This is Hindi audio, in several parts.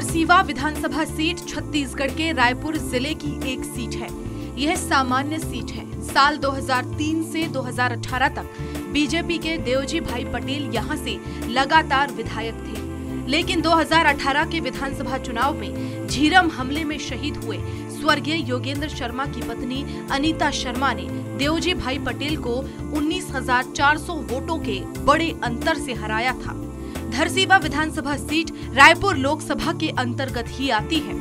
धरसीवा विधानसभा सीट छत्तीसगढ़ के रायपुर जिले की एक सीट है। यह सामान्य सीट है। साल 2003 से 2018 तक बीजेपी के देवजी भाई पटेल यहां से लगातार विधायक थे, लेकिन 2018 के विधानसभा चुनाव में झीरम हमले में शहीद हुए स्वर्गीय योगेंद्र शर्मा की पत्नी अनीता शर्मा ने देवजी भाई पटेल को 19,400 वोटों के बड़े अंतर से हराया था। धरसीवा विधानसभा सीट रायपुर लोकसभा के अंतर्गत ही आती है।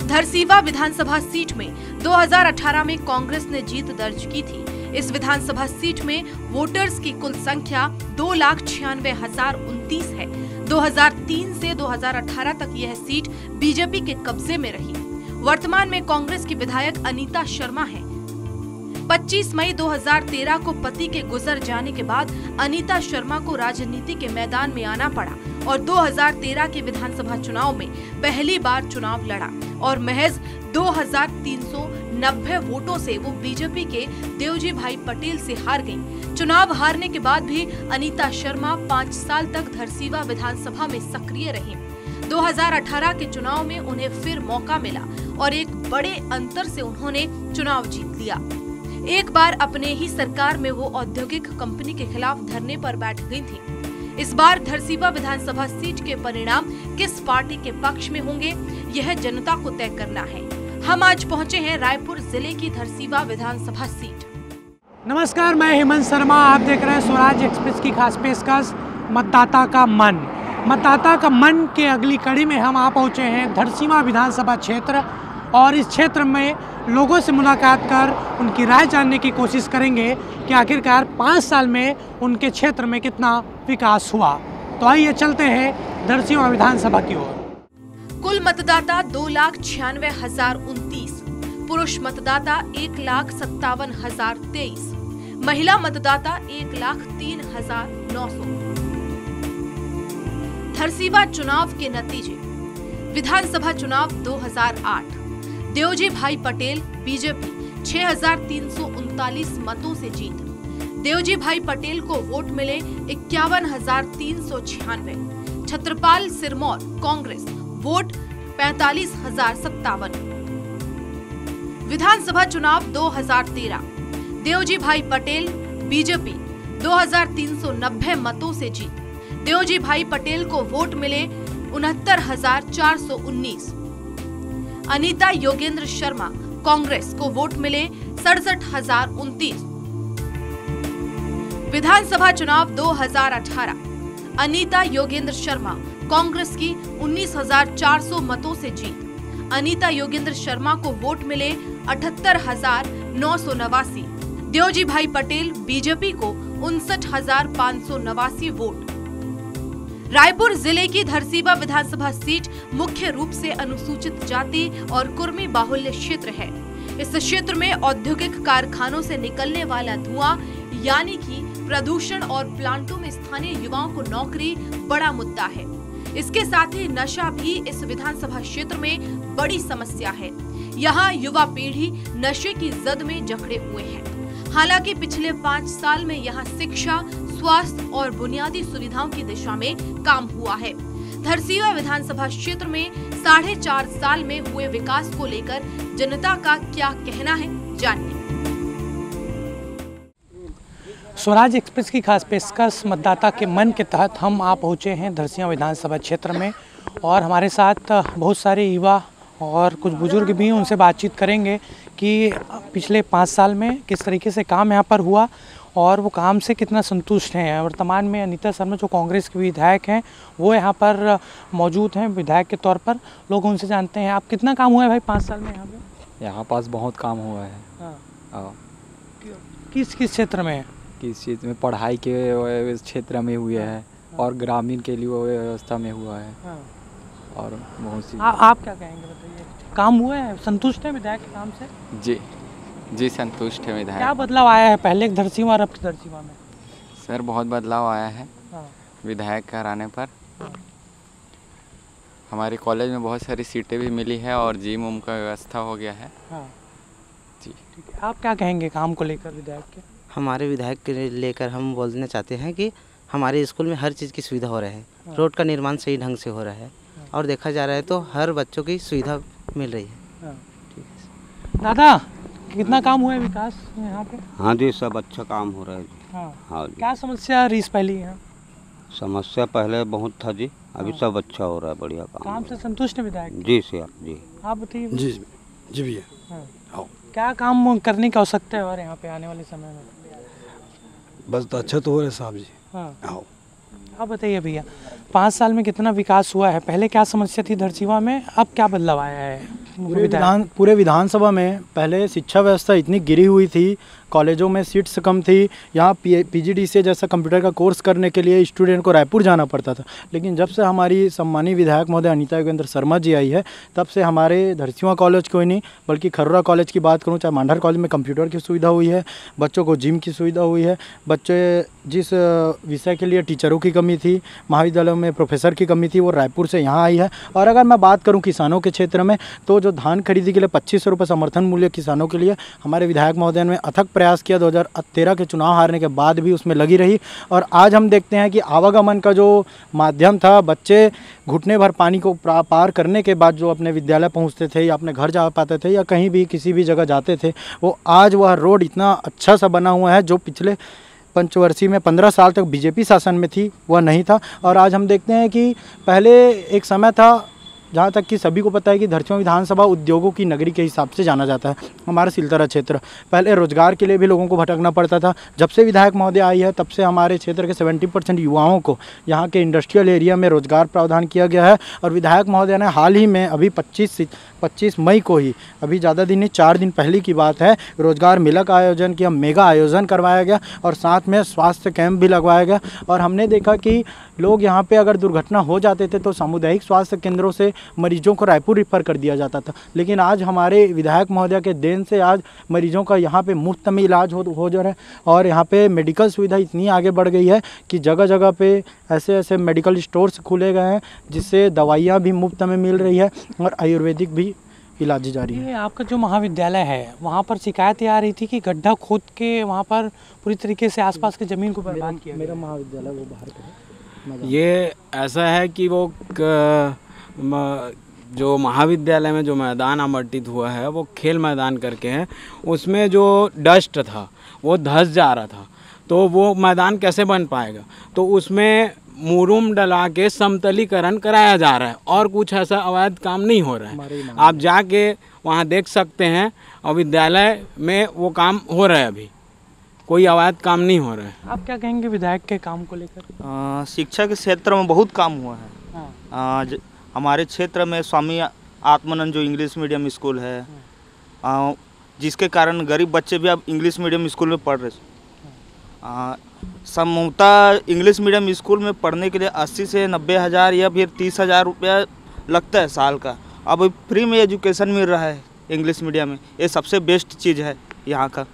धरसीवा विधानसभा सीट में 2018 में कांग्रेस ने जीत दर्ज की थी। इस विधानसभा सीट में वोटर्स की कुल संख्या 2,96,029 है। 2003 से 2018 तक यह सीट बीजेपी के कब्जे में रही। वर्तमान में कांग्रेस की विधायक अनीता शर्मा है। 25 मई 2013 को पति के गुजर जाने के बाद अनीता शर्मा को राजनीति के मैदान में आना पड़ा और 2013 के विधानसभा चुनाव में पहली बार चुनाव लड़ा और महज 2,390 वोटों से वो बीजेपी के देवजी भाई पटेल से हार गईं। चुनाव हारने के बाद भी अनीता शर्मा 5 साल तक धरसीवा विधानसभा में सक्रिय रहीं। 2018 के चुनाव में उन्हें फिर मौका मिला और एक बड़े अंतर से उन्होंने चुनाव जीत लिया। एक बार अपने ही सरकार में वो औद्योगिक कंपनी के खिलाफ धरने पर बैठ गई थी। इस बार धरसीवा विधानसभा सीट के परिणाम किस पार्टी के पक्ष में होंगे, यह जनता को तय करना है। हम आज पहुंचे हैं रायपुर जिले की धरसीवा विधानसभा सीट। नमस्कार, मैं हेमंत शर्मा। आप देख रहे हैं स्वराज एक्सप्रेस की खास पेशकश मतदाता का मन। मतदाता का मन के अगली कड़ी में हम आ पहुंचे हैं धरसीवा विधानसभा क्षेत्र और इस क्षेत्र में लोगों से मुलाकात कर उनकी राय जानने की कोशिश करेंगे कि आखिरकार 5 साल में उनके क्षेत्र में कितना विकास हुआ। तो आइए चलते हैं धरसीवा विधानसभा की ओर। कुल मतदाता 2,96,029, पुरुष मतदाता 1,57,023, महिला मतदाता 1,03,900। धरसीवा चुनाव के नतीजे। विधानसभा चुनाव 2008, देवजी भाई पटेल बीजेपी 6,339 मतों से जीत। देवजी भाई पटेल को वोट मिले 51,396। छत्रपाल सिरमौर कांग्रेस वोट 45,057। विधानसभा चुनाव 2013, देवजी भाई पटेल बीजेपी 2,390 मतों से जीत। देवजी भाई पटेल को वोट मिले 69,419। अनीता योगेंद्र शर्मा कांग्रेस को वोट मिले 67,029। विधानसभा चुनाव 2018, अनीता योगेंद्र शर्मा कांग्रेस की 19,400 मतों से जीत। अनीता योगेंद्र शर्मा को वोट मिले 78,989। देवजी भाई पटेल बीजेपी को 59,589 वोट। रायपुर जिले की धरसीवा विधानसभा सीट मुख्य रूप से अनुसूचित जाति और कुर्मी बाहुल्य क्षेत्र है। इस क्षेत्र में औद्योगिक कारखानों से निकलने वाला धुआं यानी कि प्रदूषण और प्लांटों में स्थानीय युवाओं को नौकरी बड़ा मुद्दा है। इसके साथ ही नशा भी इस विधानसभा क्षेत्र में बड़ी समस्या है। यहाँ युवा पीढ़ी नशे की जद में जकड़े हुए हैं। हालांकि पिछले 5 साल में यहाँ शिक्षा, स्वास्थ्य और बुनियादी सुविधाओं की दिशा में काम हुआ है। धरसीवा विधानसभा क्षेत्र में 4.5 साल में हुए विकास को लेकर जनता का क्या कहना है, जानिए। स्वराज एक्सप्रेस की खास पेशकश मतदाता के मन के तहत हम आ पहुँचे हैं धरसीवा विधानसभा क्षेत्र में और हमारे साथ बहुत सारे युवा और कुछ बुजुर्ग भी हैं। उनसे बातचीत करेंगे कि पिछले 5 साल में किस तरीके से काम यहाँ पर हुआ और वो काम से कितना संतुष्ट हैं। वर्तमान में अनीता शर्मा जो कांग्रेस के विधायक हैं वो यहाँ पर मौजूद हैं विधायक के तौर पर। लोग उनसे जानते हैं, आप कितना काम हुआ है भाई 5 साल में यहाँ पे? यहाँ पास बहुत काम हुआ है। हाँ। किस क्षेत्र में? किस चीज़ में? पढ़ाई के क्षेत्र में हुए है और ग्रामीण के लिए व्यवस्था में हुआ है। और बहुत सी। आप क्या कहेंगे, बताइए, काम हुआ है? संतुष्ट है विधायक के काम से? जी संतुष्ट है विधायक। क्या बदलाव आया है पहले धरसीवा और अब धरसीवा में? सर बहुत बदलाव आया है विधायक का आने पर। हमारे कॉलेज में बहुत सारी सीटें भी मिली है और जिम उम का व्यवस्था हो गया है। जी ठीक है। आप क्या कहेंगे काम को लेकर विधायक के? हमारे विधायक के लेकर हम बोलना चाहते हैं कि हमारे स्कूल में हर चीज़ की सुविधा हो रहा है। रोड का निर्माण सही ढंग से हो रहा है और देखा जा रहा है तो हर बच्चों की सुविधा मिल रही है। दादा, कितना काम हुआ है विकास यहाँ पे? हाँ जी, सब अच्छा काम हो रहा है जी। हाँ जी। क्या समस्या रही पहले यहाँ? समस्या पहले बहुत था जी, अभी सब अच्छा हो रहा है, बढ़िया काम से संतुष्ट है विधायक? जी सर जी। आप बताइए। जी जी भैया। क्या काम करने की आवश्यकता है और यहाँ पे आने वाले समय में? बस तो अच्छा तो हो रहा है साहब जी। हाँ, आप बताइए भैया, 5 साल में कितना विकास हुआ है? पहले क्या समस्या थी धरसीवा में, अब क्या बदलाव आया है? पूरे विधानसभा में पहले शिक्षा व्यवस्था इतनी गिरी हुई थी, कॉलेजों में सीट्स कम थी, यहाँ पीजीडीसीए जैसा कंप्यूटर का कोर्स करने के लिए स्टूडेंट को रायपुर जाना पड़ता था। लेकिन जब से हमारी सम्मानीय विधायक महोदय अनीता योगेंद्र शर्मा जी आई है, तब से हमारे धरसीवा कॉलेज को ही नहीं बल्कि खरोरा कॉलेज की बात करूँ, चाहे मांडर कॉलेज में कंप्यूटर की सुविधा हुई है, बच्चों को जिम की सुविधा हुई है, बच्चे जिस विषय के लिए टीचरों की कमी थी, महाविद्यालयों में प्रोफेसर की कमी थी, वो रायपुर से यहाँ आई है। और अगर मैं बात करूँ किसानों के क्षेत्र में, तो जो धान खरीदी के लिए 2500 रुपये समर्थन मूल्य किसानों के लिए हमारे विधायक महोदय ने अथक प्रयास किया। 2013 के चुनाव हारने के बाद भी उसमें लगी रही। और आज हम देखते हैं कि आवागमन का जो माध्यम था, बच्चे घुटने भर पानी को पार करने के बाद जो अपने विद्यालय पहुंचते थे या अपने घर जा पाते थे या कहीं भी किसी भी जगह जाते थे, वो आज वह रोड इतना अच्छा सा बना हुआ है जो पिछले पंचवर्षीय में 15 साल तक बीजेपी शासन में थी वह नहीं था। और आज हम देखते हैं कि पहले एक समय था, जहाँ तक कि सभी को पता है कि धरसीवा विधानसभा उद्योगों की नगरी के हिसाब से जाना जाता है। हमारा सिलतरा क्षेत्र पहले रोजगार के लिए भी लोगों को भटकना पड़ता था। जब से विधायक महोदय आई है, तब से हमारे क्षेत्र के 70% युवाओं को यहाँ के इंडस्ट्रियल एरिया में रोजगार प्रावधान किया गया है। और विधायक महोदय ने हाल ही में अभी 25 मई को ही, अभी ज़्यादा दिन नहीं 4 दिन पहले की बात है, रोजगार मेला का आयोजन किया, मेगा आयोजन करवाया गया और साथ में स्वास्थ्य कैंप भी लगवाया गया। और हमने देखा कि लोग यहाँ पे अगर दुर्घटना हो जाते थे तो सामुदायिक स्वास्थ्य केंद्रों से मरीजों को रायपुर रिफ़र कर दिया जाता था। लेकिन आज हमारे विधायक महोदय के देन से आज मरीजों का यहाँ पे मुफ्त में इलाज हो जा रहा है। और यहाँ पे मेडिकल सुविधा इतनी आगे बढ़ गई है कि जगह जगह पे ऐसे ऐसे मेडिकल स्टोर्स खुले गए हैं जिससे दवाइयाँ भी मुफ्त में मिल रही है और आयुर्वेदिक भी इलाज जारी है। आपका जो महाविद्यालय है, वहाँ पर शिकायतें आ रही थी कि गड्ढा खोद के वहाँ पर पूरी तरीके से आसपास की ज़मीन को बर्बाद किया। मेरा महाविद्यालय वो बाहर का है। ये ऐसा है कि वो जो महाविद्यालय में जो मैदान आवंटित हुआ है वो खेल मैदान करके है, उसमें जो डस्ट था वो धंस जा रहा था, तो वो मैदान कैसे बन पाएगा? तो उसमें मुरुम डला के समतलीकरण कराया जा रहा है और कुछ ऐसा अवैध काम नहीं हो रहा है। आप जाके वहाँ देख सकते हैं और विद्यालय में वो काम हो रहा है, अभी कोई अवैध काम नहीं हो रहा है। आप क्या कहेंगे विधायक के काम को लेकर? शिक्षा के क्षेत्र में बहुत काम हुआ है। हमारे क्षेत्र में स्वामी आत्मानंद जो इंग्लिश मीडियम स्कूल है, जिसके कारण गरीब बच्चे भी अब इंग्लिश मीडियम स्कूल में पढ़ रहे। समूहता इंग्लिश मीडियम स्कूल में पढ़ने के लिए 80 से 90 हज़ार या फिर 30 हज़ार रुपया लगता है साल का। अब फ्री में एजुकेशन मिल रहा है इंग्लिश मीडियम में, ये सबसे बेस्ट चीज़ है यहाँ का।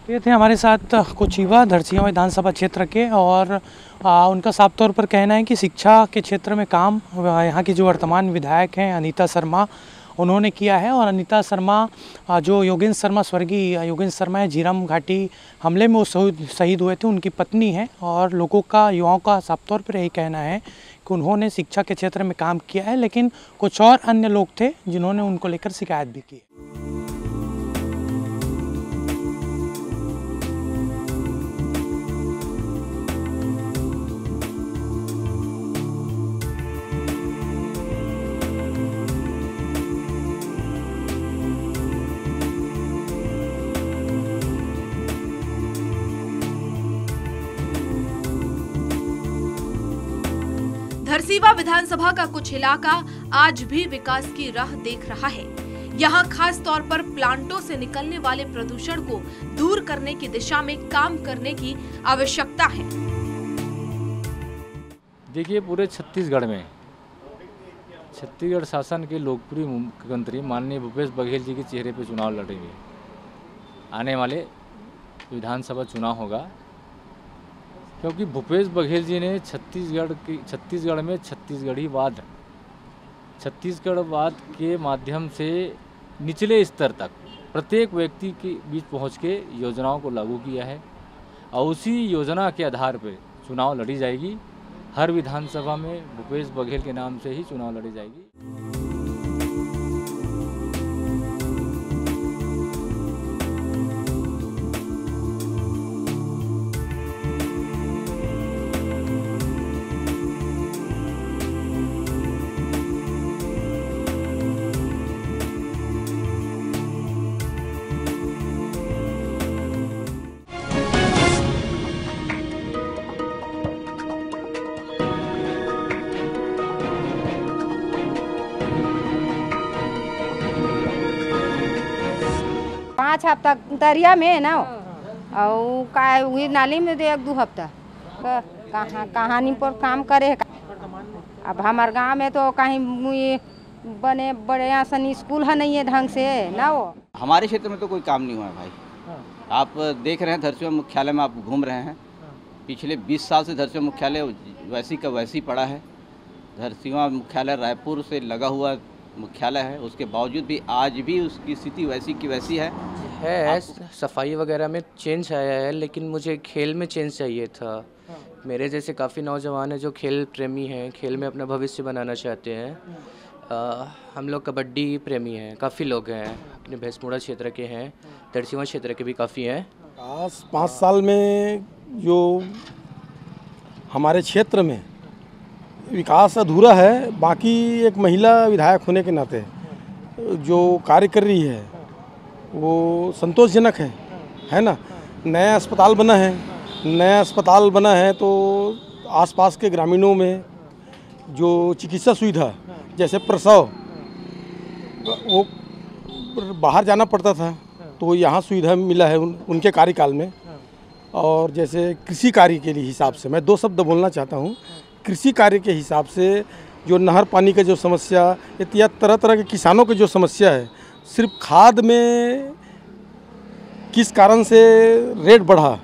ये थे हमारे साथ कुछ युवा धरसीवा विधानसभा क्षेत्र के, और उनका साफ तौर पर कहना है कि शिक्षा के क्षेत्र में काम यहाँ की जो वर्तमान विधायक हैं अनीता शर्मा, उन्होंने किया है। और अनीता शर्मा जो योगेंद्र शर्मा, स्वर्गीय योगेंद्र शर्मा है, झीरम घाटी हमले में वो शहीद हुए थे, उनकी पत्नी है। और लोगों का, युवाओं का साफ तौर पर यही कहना है कि उन्होंने शिक्षा के क्षेत्र में काम किया है, लेकिन कुछ और अन्य लोग थे जिन्होंने उनको लेकर शिकायत भी की। धरसीवा विधानसभा का कुछ इलाका आज भी विकास की राह देख रहा है। यहाँ खास तौर पर प्लांटों से निकलने वाले प्रदूषण को दूर करने की दिशा में काम करने की आवश्यकता है। देखिए, पूरे छत्तीसगढ़ में छत्तीसगढ़ शासन के लोकप्रिय मुख्यमंत्री माननीय भूपेश बघेल जी के चेहरे पर चुनाव लड़ेंगे। आने वाले विधानसभा चुनाव होगा, क्योंकि भूपेश बघेल जी ने छत्तीसगढ़ में छत्तीसगढ़वाद के माध्यम से निचले स्तर तक प्रत्येक व्यक्ति के बीच पहुंच के योजनाओं को लागू किया है, और उसी योजना के आधार पर चुनाव लड़ी जाएगी। हर विधानसभा में भूपेश बघेल के नाम से ही चुनाव लड़ी जाएगी। पाँच हफ्ता दरिया में है ना और का वही नाली में दे 1-2 हफ्ता कहानी पर काम करे। अब हमारे गांव में तो कहीं बने बड़े यहाँ स्कूल है नहीं है ढंग से ना। वो हमारे क्षेत्र में तो कोई काम नहीं हुआ है भाई। आप देख रहे हैं धरसीवा मुख्यालय में आप घूम रहे हैं, पिछले 20 साल से धरसीवा मुख्यालय वैसी का वैसी पड़ा है। धरसीवा मुख्यालय रायपुर से लगा हुआ मुख्यालय है, उसके बावजूद भी आज भी उसकी स्थिति वैसी की वैसी है। सफाई वगैरह में चेंज आया है, लेकिन मुझे खेल में चेंज चाहिए था। मेरे जैसे काफ़ी नौजवान हैं जो खेल प्रेमी हैं, खेल में अपना भविष्य बनाना चाहते हैं। हम लोग कबड्डी प्रेमी हैं, काफ़ी लोग हैं, अपने भैंसमुड़ा क्षेत्र के हैं, धरसीवा क्षेत्र के भी काफ़ी हैं। 5 साल में जो हमारे क्षेत्र में विकास अधूरा है, बाकी एक महिला विधायक होने के नाते जो कार्य कर रही है वो संतोषजनक है ना। नया अस्पताल बना है तो आसपास के ग्रामीणों में जो चिकित्सा सुविधा जैसे प्रसव वो बाहर जाना पड़ता था तो यहाँ सुविधा मिला है उनके कार्यकाल में। और जैसे कृषि कार्य के लिए हिसाब से मैं 2 शब्द बोलना चाहता हूँ। कृषि कार्य के हिसाब से जो नहर पानी का जो समस्या या तरह तरह के किसानों की जो समस्या है, सिर्फ खाद में किस कारण से रेट बढ़ा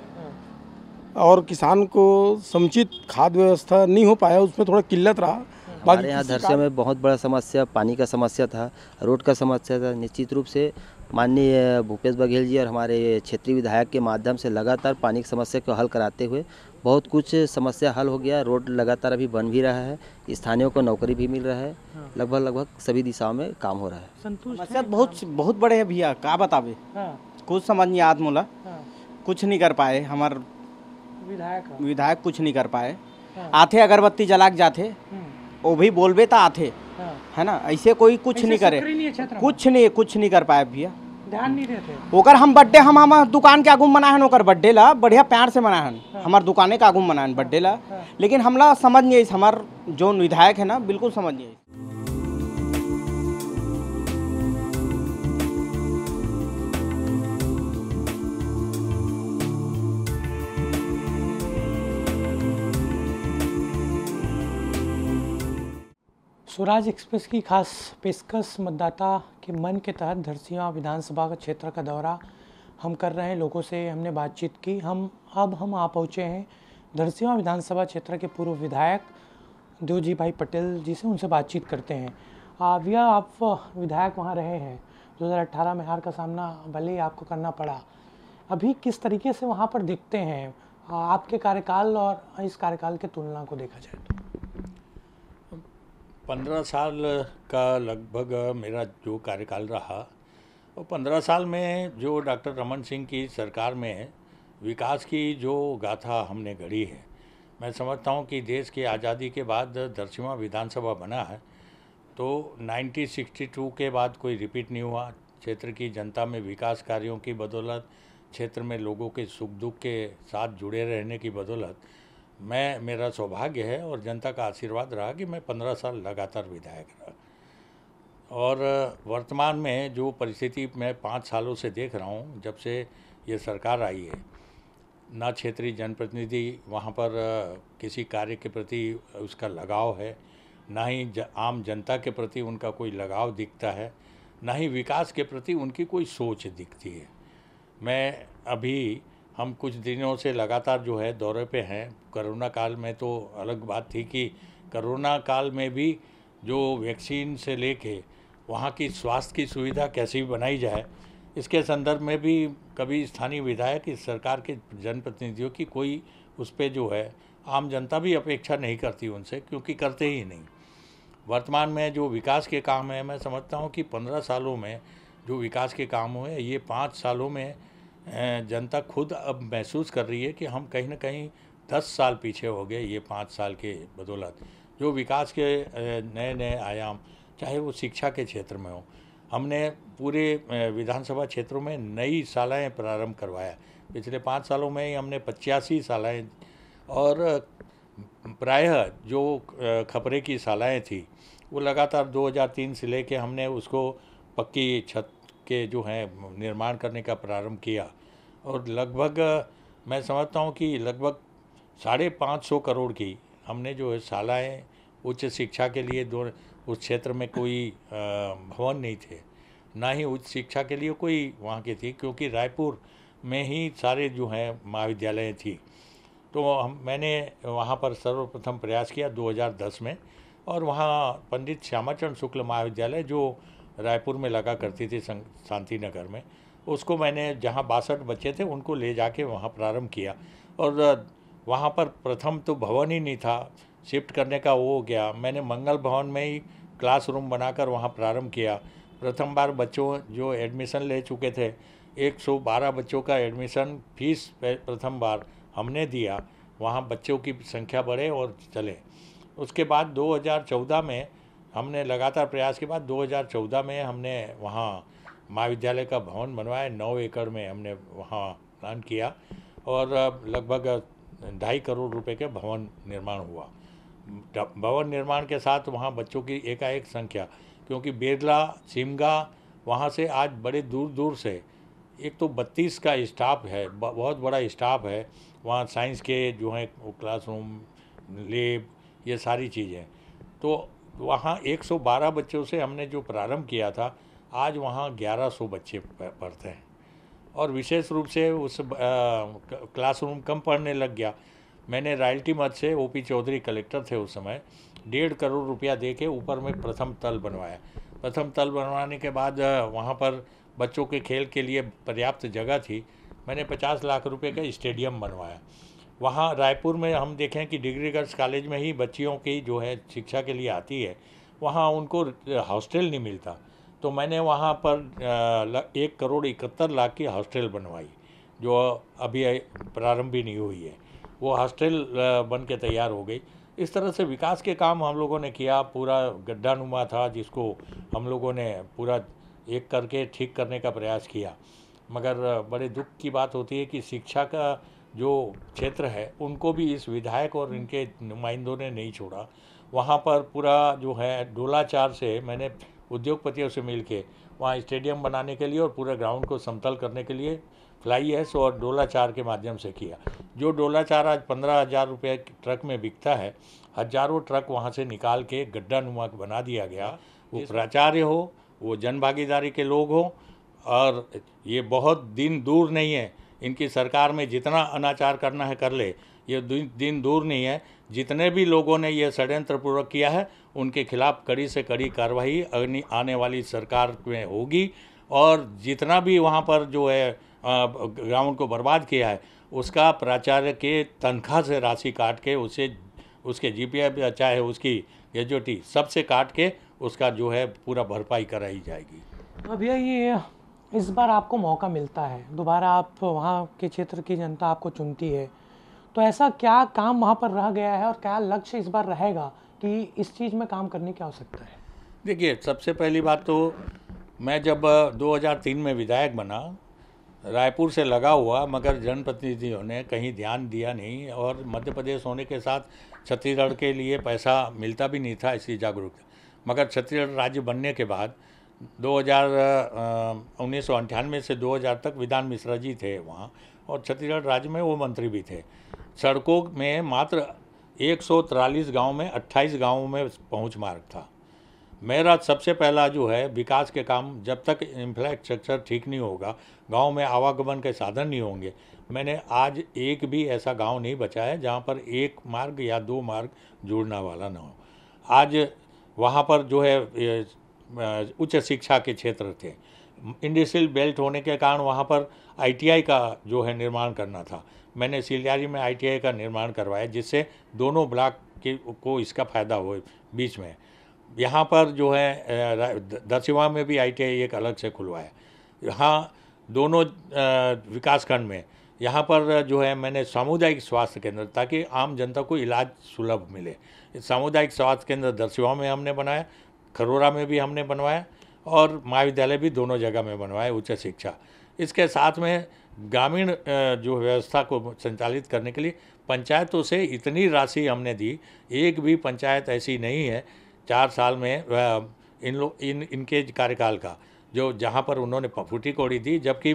और किसान को समुचित खाद व्यवस्था नहीं हो पाया, उसमें थोड़ा किल्लत रहा। हमारे यहाँ धरसीवा में बहुत बड़ा समस्या पानी का समस्या था, रोड का समस्या था। निश्चित रूप से माननीय भूपेश बघेल जी और हमारे क्षेत्रीय विधायक के माध्यम से लगातार पानी की समस्या को हल कराते हुए बहुत कुछ समस्या हल हो गया। रोड लगातार अभी बन भी रहा है, स्थानीयों को नौकरी भी मिल रहा है, लगभग सभी दिशाओं में काम हो रहा है। समस्या बहुत बड़े है भैया, का बतावे। कुछ समझ नहीं आत मोला, कुछ नहीं कर पाए। हमारे विधायक कुछ नहीं कर पाए। आथे अगरबत्ती जला के जाते, वो भी बोलबे तो आथे, है ना। ऐसे कोई कुछ नहीं करे, कुछ नहीं कर पाए भैया। ध्यान नहीं देते। ओकर हम बर्थडे हम दुकान के आगू मनाहन, ओकर बर्थडे ला बढ़िया प्यार से मनाहन, हमार दुकाने के आगू मनाहन बर्थडे ला। लेकिन हमला समझ नहीं, हमार जो विधायक है ना बिल्कुल समझ नहीं। स्वराज एक्सप्रेस की खास पेशकश मतदाता के मन के तहत धरसीवा विधानसभा का क्षेत्र का दौरा हम कर रहे हैं। लोगों से हमने बातचीत की। अब हम आ पहुँचे हैं धरसीवा विधानसभा क्षेत्र के पूर्व विधायक देवजी भाई पटेल जी से, उनसे बातचीत करते हैं। भैया, आप विधायक वहाँ रहे हैं, 2018 में हार का सामना भले ही आपको करना पड़ा, अभी किस तरीके से वहाँ पर दिखते हैं आपके कार्यकाल और इस कार्यकाल के तुलना को देखा जाए तो? 15 साल का लगभग मेरा जो कार्यकाल रहा, और 15 साल में जो डॉक्टर रमन सिंह की सरकार में विकास की जो गाथा हमने गढ़ी है, मैं समझता हूँ कि देश की आज़ादी के बाद धरसीवा विधानसभा बना है तो 1962 के बाद कोई रिपीट नहीं हुआ। क्षेत्र की जनता में विकास कार्यों की बदौलत, क्षेत्र में लोगों के सुख दुख के साथ जुड़े रहने की बदौलत मेरा सौभाग्य है और जनता का आशीर्वाद रहा कि मैं 15 साल लगातार विधायक रहा। और वर्तमान में जो परिस्थिति मैं 5 सालों से देख रहा हूँ, जब से ये सरकार आई है, ना क्षेत्रीय जनप्रतिनिधि वहाँ पर किसी कार्य के प्रति उसका लगाव है, ना ही आम जनता के प्रति उनका कोई लगाव दिखता है, ना ही विकास के प्रति उनकी कोई सोच दिखती है। हम कुछ दिनों से लगातार जो है दौरे पे हैं। कोरोना काल में तो अलग बात थी कि कोरोना काल में भी जो वैक्सीन से लेके वहाँ की स्वास्थ्य की सुविधा कैसे भी बनाई जाए, इसके संदर्भ में भी कभी स्थानीय विधायक इस सरकार के जनप्रतिनिधियों की कोई उस पर जो है आम जनता भी अपेक्षा नहीं करती उनसे, क्योंकि करते ही नहीं। वर्तमान में जो विकास के काम है, मैं समझता हूँ कि 15 सालों में जो विकास के काम हुए, ये 5 सालों में जनता खुद अब महसूस कर रही है कि हम कहीं ना कहीं 10 साल पीछे हो गए। ये 5 साल के बदौलत जो विकास के नए नए आयाम, चाहे वो शिक्षा के क्षेत्र में हो, हमने पूरे विधानसभा क्षेत्रों में नई शालाएँ प्रारंभ करवाया। पिछले 5 सालों में ही हमने 85 शालाएँ, और प्रायः जो खपरे की शालाएँ थी वो लगातार 2003 से लेके हमने उसको पक्की छत के जो हैं निर्माण करने का प्रारंभ किया, और लगभग मैं समझता हूँ कि लगभग 550 करोड़ की हमने जो है शालाएँ उच्च शिक्षा के लिए उस क्षेत्र में कोई भवन नहीं थे, ना ही उच्च शिक्षा के लिए कोई वहाँ की थी, क्योंकि रायपुर में ही सारे जो हैं महाविद्यालय थी। तो मैंने वहाँ पर सर्वप्रथम प्रयास किया 2010 में, और वहाँ पंडित श्यामाचरण शुक्ल महाविद्यालय जो रायपुर में लगा करती थी शांति नगर में, उसको मैंने, जहाँ 62 बच्चे थे उनको ले जाके वहाँ प्रारंभ किया। और वहाँ पर प्रथम तो भवन ही नहीं था, शिफ्ट करने का वो हो गया। मैंने मंगल भवन में ही क्लासरूम बनाकर वहाँ प्रारंभ किया। प्रथम बार बच्चों जो एडमिशन ले चुके थे, 112 बच्चों का एडमिशन फीस प्रथम बार हमने दिया, वहाँ बच्चों की संख्या बढ़े और चले। उसके बाद 2014 में हमने लगातार प्रयास के बाद 2014 में हमने वहाँ महाविद्यालय का भवन बनवाया। 9 एकड़ में हमने वहाँ प्लान किया, और लगभग 2.5 करोड़ रुपए के भवन निर्माण हुआ। भवन निर्माण के साथ वहाँ बच्चों की एकाएक संख्या, क्योंकि बेरला, सिमगा, वहाँ से आज बड़े दूर दूर से, एक तो 32 का स्टाफ है, बहुत बड़ा स्टाफ है वहाँ, साइंस के जो हैं क्लासरूम, लैब, ये सारी चीज़ें। तो वहाँ 112 बच्चों से हमने जो प्रारंभ किया था, आज वहाँ 1100 बच्चे पढ़ते हैं, और विशेष रूप से उस क्लासरूम कम पढ़ने लग गया। मैंने रॉयल्टी मद से, ओपी चौधरी कलेक्टर थे उस समय, 1.5 करोड़ रुपया दे के ऊपर में प्रथम तल बनवाया। प्रथम तल बनवाने के बाद वहाँ पर बच्चों के खेल के लिए पर्याप्त जगह थी। मैंने 50 लाख रुपए का स्टेडियम बनवाया। वहाँ रायपुर में हम देखें कि डिग्री गर्ल्स कॉलेज में ही बच्चियों की जो है शिक्षा के लिए आती है, वहाँ उनको हॉस्टल नहीं मिलता, तो मैंने वहाँ पर 1 करोड़ 71 लाख की हॉस्टल बनवाई, जो अभी प्रारंभ भी नहीं हुई है। वो हॉस्टल बन के तैयार हो गई। इस तरह से विकास के काम हम लोगों ने किया। पूरा गड्ढानुमा था, जिसको हम लोगों ने पूरा एक करके ठीक करने का प्रयास किया। मगर बड़े दुख की बात होती है कि शिक्षा का जो क्षेत्र है, उनको भी इस विधायक और इनके नुमाइंदों ने नहीं छोड़ा। वहाँ पर पूरा जो है डोलाचार से, मैंने उद्योगपतियों से मिलके वहाँ स्टेडियम बनाने के लिए और पूरे ग्राउंड को समतल करने के लिए फ्लाई ऐश और डोलाचार के माध्यम से किया। जो डोलाचार आज 15,000 रुपये ट्रक में बिकता है, हजारों ट्रक वहाँ से निकाल के गड्ढा नुमा बना दिया गया। वो प्राचार्य हो, वो जन भागीदारी के लोग हो, और ये बहुत दिन दूर नहीं है। इनकी सरकार में जितना अनाचार करना है कर ले, ये दिन दूर नहीं है। जितने भी लोगों ने ये षड्यंत्रपूर्वक किया है, उनके खिलाफ कड़ी से कड़ी कार्रवाई आने वाली सरकार में होगी। और जितना भी वहाँ पर जो है ग्राउंड को बर्बाद किया है, उसका प्राचार्य के तनख्वाह से राशि काट के उसे, उसके जीपीएफ चाहे उसकी ग्रेजुटी सबसे काट के उसका जो है पूरा भरपाई कराई जाएगी। भैया, ये इस बार आपको मौका मिलता है, दोबारा आप वहाँ के क्षेत्र की जनता आपको चुनती है, तो ऐसा क्या काम वहाँ पर रह गया है और क्या लक्ष्य इस बार रहेगा कि इस चीज़ में काम करने की आवश्यकता है? देखिए, सबसे पहली बात तो मैं जब 2003 में विधायक बना, रायपुर से लगा हुआ, मगर जनप्रतिनिधियों ने कहीं ध्यान दिया नहीं, और मध्य प्रदेश होने के साथ छत्तीसगढ़ के लिए पैसा मिलता भी नहीं था, इसकी जागरूकता। मगर छत्तीसगढ़ राज्य बनने के बाद 1998 से 2000 तक विधान मिश्रा जी थे वहाँ, और छत्तीसगढ़ राज्य में वो मंत्री भी थे। सड़कों में मात्र 143 गाँव में 28 गाँवों में पहुँच मार्ग था। मेरा सबसे पहला जो है विकास के काम, जब तक इंफ्रास्ट्रक्चर ठीक नहीं होगा, गांव में आवागमन के साधन नहीं होंगे, मैंने आज एक भी ऐसा गांव नहीं बचा है जहां पर 1 मार्ग या 2 मार्ग जोड़ने वाला ना हो। आज वहां पर जो है उच्च शिक्षा के क्षेत्र थे, इंडस्ट्रियल बेल्ट होने के कारण वहाँ पर ITI का जो है निर्माण करना था। मैंने सिलियारी में ITI का निर्माण करवाया, जिससे दोनों ब्लॉक को इसका फ़ायदा हो बीच में। यहाँ पर जो है दरसिवा में भी ITI एक अलग से खुलवाया। यहाँ दोनों विकासखंड में यहाँ पर जो है मैंने सामुदायिक स्वास्थ्य केंद्र, ताकि आम जनता को इलाज सुलभ मिले। सामुदायिक स्वास्थ्य केंद्र दरसिवा में हमने बनाया, खरोरा में भी हमने बनवाया और महाविद्यालय भी दोनों जगह में बनवाया, उच्च शिक्षा। इसके साथ में ग्रामीण जो व्यवस्था को संचालित करने के लिए पंचायतों से इतनी राशि हमने दी, एक भी पंचायत ऐसी नहीं है 4 साल में इनके कार्यकाल का जो जहाँ पर उन्होंने फूटी कौड़ी दी, जबकि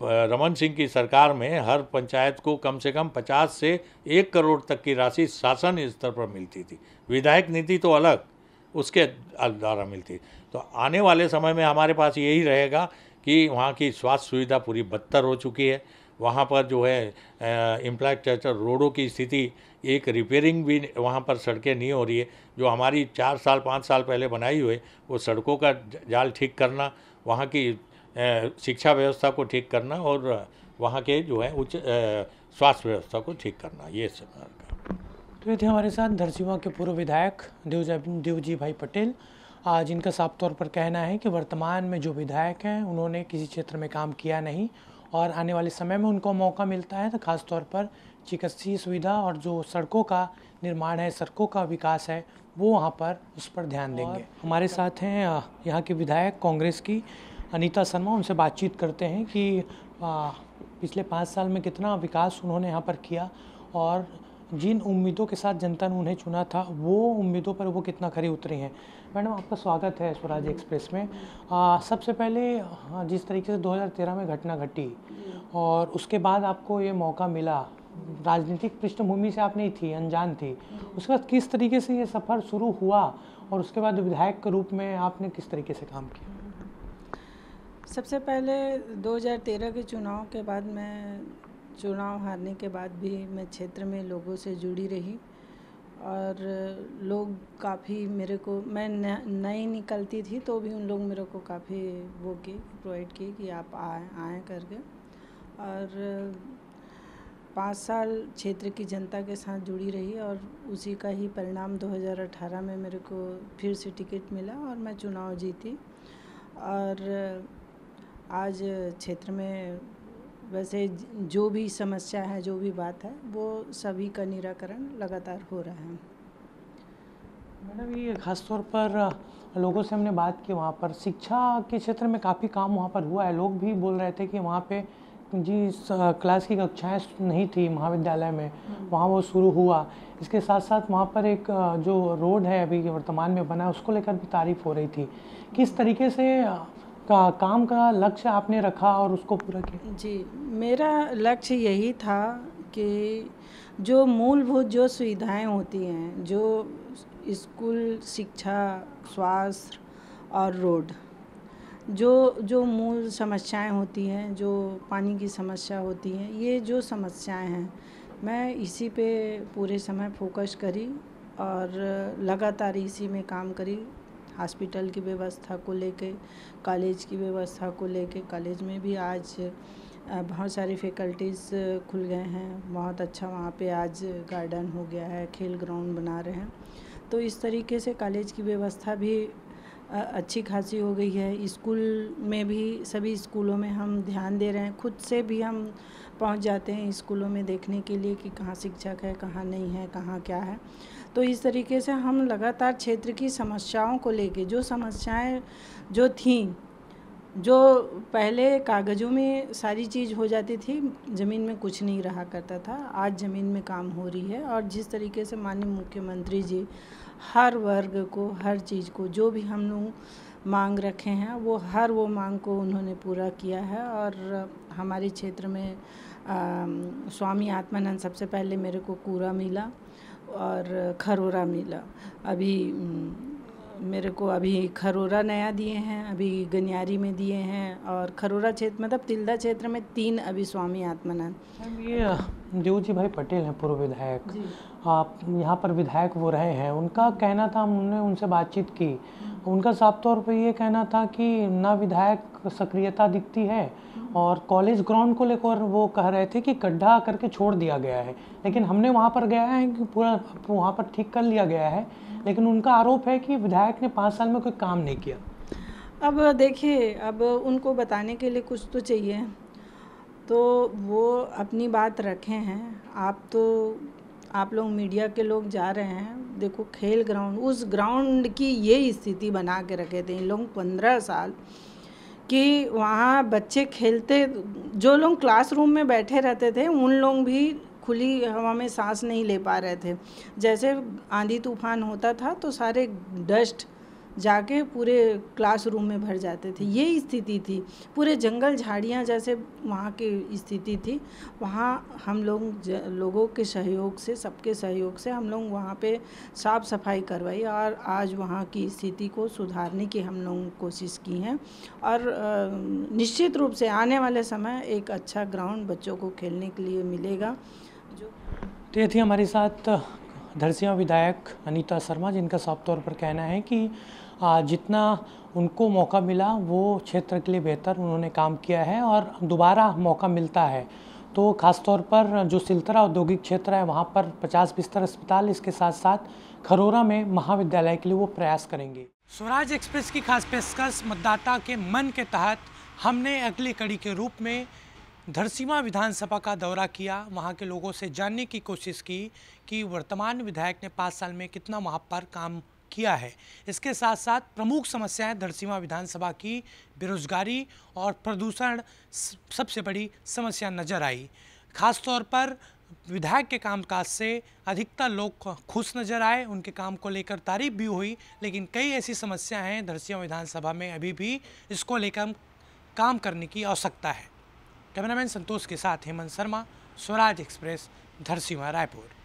रमन सिंह की सरकार में हर पंचायत को कम से कम 50 से 1 करोड़ तक की राशि शासन स्तर पर मिलती थी। विधायक नीति तो अलग उसके द्वारा मिलती। तो आने वाले समय में हमारे पास यही रहेगा कि वहाँ की स्वास्थ्य सुविधा पूरी बदतर हो चुकी है। वहाँ पर जो है इंफ्रास्ट्रक्चर, रोडों की स्थिति, एक रिपेयरिंग भी वहाँ पर सड़कें नहीं हो रही है। जो हमारी 4 साल 5 साल पहले बनाई हुई वो सड़कों का जाल ठीक करना, वहाँ की शिक्षा व्यवस्था को ठीक करना और वहाँ के जो है उच्च स्वास्थ्य व्यवस्था को ठीक करना, ये सरकार का। तो ये थे हमारे साथ धरसीवा के पूर्व विधायक देवजी भाई पटेल। जिनका साफ तौर पर कहना है कि वर्तमान में जो विधायक हैं उन्होंने किसी क्षेत्र में काम किया नहीं और आने वाले समय में उनको मौका मिलता है तो खास तौर पर चिकित्सीय सुविधा और जो सड़कों का निर्माण है, सड़कों का विकास है, वो वहाँ पर उस पर ध्यान देंगे। हमारे साथ हैं यहाँ के विधायक कांग्रेस की अनीता शर्मा। उनसे बातचीत करते हैं कि पिछले 5 साल में कितना विकास उन्होंने यहाँ पर किया और जिन उम्मीदों के साथ जनता ने उन्हें चुना था वो उम्मीदों पर वो कितना खरी उतरी हैं। मैडम, आपका स्वागत है स्वराज एक्सप्रेस में। सबसे पहले जिस तरीके से 2013 में घटना घटी और उसके बाद आपको ये मौका मिला, राजनीतिक पृष्ठभूमि से आप नहीं थी, अनजान थी, उसके बाद किस तरीके से ये सफ़र शुरू हुआ और उसके बाद विधायक के रूप में आपने किस तरीके से काम किया? सबसे पहले 2013 के चुनाव के बाद मैं चुनाव हारने के बाद भी मैं क्षेत्र में लोगों से जुड़ी रही और लोग काफ़ी मेरे को, मैं नई निकलती थी तो भी उन लोग मेरे को काफ़ी वो की प्रोवाइड की कि आप आए करके। और 5 साल क्षेत्र की जनता के साथ जुड़ी रही और उसी का ही परिणाम 2018 में मेरे को फिर से टिकट मिला और मैं चुनाव जीती। और आज क्षेत्र में वैसे जो भी समस्या है, जो भी बात है, वो सभी का निराकरण लगातार हो रहा है। मैडम, ये खास तौर पर लोगों से हमने बात की, वहाँ पर शिक्षा के क्षेत्र में काफ़ी काम वहाँ पर हुआ है। लोग भी बोल रहे थे कि वहाँ पे जिस क्लास की कक्षाएं नहीं थी महाविद्यालय में, वहाँ वो शुरू हुआ। इसके साथ साथ वहाँ पर एक जो रोड है अभी वर्तमान में बना है, उसको लेकर भी तारीफ़ हो रही थी। किस तरीके से काम का लक्ष्य आपने रखा और उसको पूरा किया? जी, मेरा लक्ष्य यही था कि जो मूलभूत जो सुविधाएं होती हैं, जो स्कूल, शिक्षा, स्वास्थ्य और रोड, जो मूल समस्याएं होती हैं, जो पानी की समस्या होती हैं, ये जो समस्याएं हैं, मैं इसी पे पूरे समय फोकस करी और लगातार इसी में काम करी। हॉस्पिटल की व्यवस्था को लेके, कॉलेज की व्यवस्था को लेके, कॉलेज में भी आज बहुत सारी फैकल्टीज़ खुल गए हैं, बहुत अच्छा वहाँ पे आज गार्डन हो गया है, खेल ग्राउंड बना रहे हैं। तो इस तरीके से कॉलेज की व्यवस्था भी अच्छी खासी हो गई है। स्कूल में भी, सभी स्कूलों में हम ध्यान दे रहे हैं, खुद से भी हम पहुंच जाते हैं स्कूलों में देखने के लिए कि कहाँ शिक्षक है, कहाँ नहीं है, कहाँ क्या है। तो इस तरीके से हम लगातार क्षेत्र की समस्याओं को लेके, जो समस्याएं जो थीं, जो पहले कागज़ों में सारी चीज़ हो जाती थी, ज़मीन में कुछ नहीं रहा करता था, आज ज़मीन में काम हो रही है। और जिस तरीके से माननीय मुख्यमंत्री जी हर वर्ग को, हर चीज़ को, जो भी हम लोग मांग रखे हैं, वो हर वो मांग को उन्होंने पूरा किया है। और हमारे क्षेत्र में स्वामी आत्मानंद सबसे पहले मेरे को कूरा मिला और खरोरा मिला। अभी मेरे को अभी खरोरा नया दिए हैं, अभी गनियारी में दिए हैं और खरोरा क्षेत्र मतलब तिल्दा क्षेत्र में 3 अभी स्वामी आत्मानंद। ये देवजी भाई पटेल हैं पूर्व विधायक, आप यहाँ पर विधायक वो रहे हैं, उनका कहना था, हमने उनसे बातचीत की, उनका साफ तौर पर ये कहना था कि ना विधायक सक्रियता दिखती है और कॉलेज ग्राउंड को लेकर वो कह रहे थे कि गड्ढा करके छोड़ दिया गया है, लेकिन हमने वहाँ पर गया है कि पूरा वहाँ पर ठीक कर लिया गया है, लेकिन उनका आरोप है कि विधायक ने 5 साल में कोई काम नहीं किया। अब देखिए, अब उनको बताने के लिए कुछ तो चाहिए, तो वो अपनी बात रखे हैं। आप लोग मीडिया के लोग जा रहे हैं, देखो खेल ग्राउंड, उस ग्राउंड की ये स्थिति बना के रखे थे इन लोग 15 साल कि वहाँ बच्चे खेलते, जो लोग क्लासरूम में बैठे रहते थे उन लोग भी खुली हवा में सांस नहीं ले पा रहे थे। जैसे आंधी तूफान होता था तो सारे डस्ट जाके पूरे क्लासरूम में भर जाते थे, ये स्थिति थी। पूरे जंगल झाड़ियाँ जैसे वहाँ की स्थिति थी। वहाँ हम लोगों के सहयोग से, सबके सहयोग से हम लोग वहाँ पे साफ़ सफाई करवाई और आज वहाँ की स्थिति को सुधारने की हम लोग कोशिश की हैं और निश्चित रूप से आने वाले समय एक अच्छा ग्राउंड बच्चों को खेलने के लिए मिलेगा। तो ये थी हमारे साथ धरसिया विधायक अनीता शर्मा, जिनका साफ तौर पर कहना है कि जितना उनको मौका मिला वो क्षेत्र के लिए बेहतर उन्होंने काम किया है और दोबारा मौका मिलता है तो ख़ास तौर पर जो सिलतरा औद्योगिक क्षेत्र है वहाँ पर 50 बिस्तर अस्पताल, इसके साथ साथ खरोरा में महाविद्यालय के लिए वो प्रयास करेंगे। स्वराज एक्सप्रेस की खास पेशकश मतदाता के मन के तहत हमने अगली कड़ी के रूप में धरसीवा विधानसभा का दौरा किया। वहाँ के लोगों से जानने की कोशिश की कि वर्तमान विधायक ने 5 साल में कितना वहाँ पर काम किया है। इसके साथ साथ प्रमुख समस्याएं धरसीवा विधानसभा की बेरोजगारी और प्रदूषण सबसे बड़ी समस्या नज़र आई। खास तौर पर विधायक के कामकाज से अधिकतर लोग खुश नज़र आए, उनके काम को लेकर तारीफ भी हुई, लेकिन कई ऐसी समस्याएं हैं धरसीवा विधानसभा में अभी भी इसको लेकर काम करने की आवश्यकता है। कैमरामैन संतोष के साथ हेमंत शर्मा, स्वराज एक्सप्रेस, धरसीवा, रायपुर।